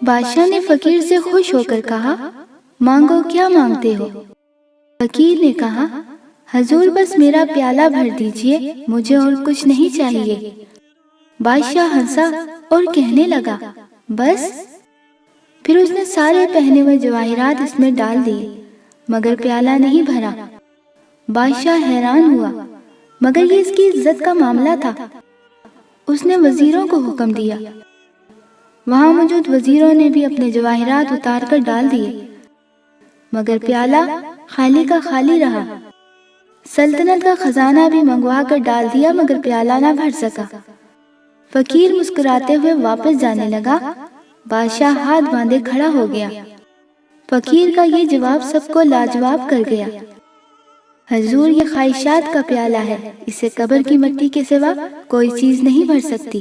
بادشاہ نے فقیر سے خوش ہو کر کہا، مانگو، کیا مانگتے ہو؟ فقیر نے کہا، حضور بس میرا پیالہ بھر دیجئے، مجھے اور کچھ نہیں چاہیے۔ بادشاہ ہنسا اور کہنے لگا، بس؟ پھر اس نے سارے پہنے ہوئے جواہرات اس میں ڈال دیے، مگر پیالہ نہیں بھرا۔ بادشاہ حیران ہوا، مگر یہ اس کی عزت کا معاملہ تھا۔ اس نے وزیروں کو حکم دیا۔ وہاں موجود وزیروں نے بھی اپنے جواہرات اتار کر ڈال دیے، مگر پیالہ خالی کا خالی رہا۔ سلطنت کا خزانہ بھی منگوا کر ڈال دیا، مگر پیالہ نہ بھر سکا۔ فقیر مسکراتے ہوئے واپس جانے لگا۔ بادشاہ ہاتھ باندھے کھڑا ہو گیا۔ فقیر کا یہ جواب سب کو لاجواب کر گیا۔ حضور، یہ خواہشات کا پیالہ ہے، اسے قبر کی مٹی کے سوا کوئی چیز نہیں بھر سکتی۔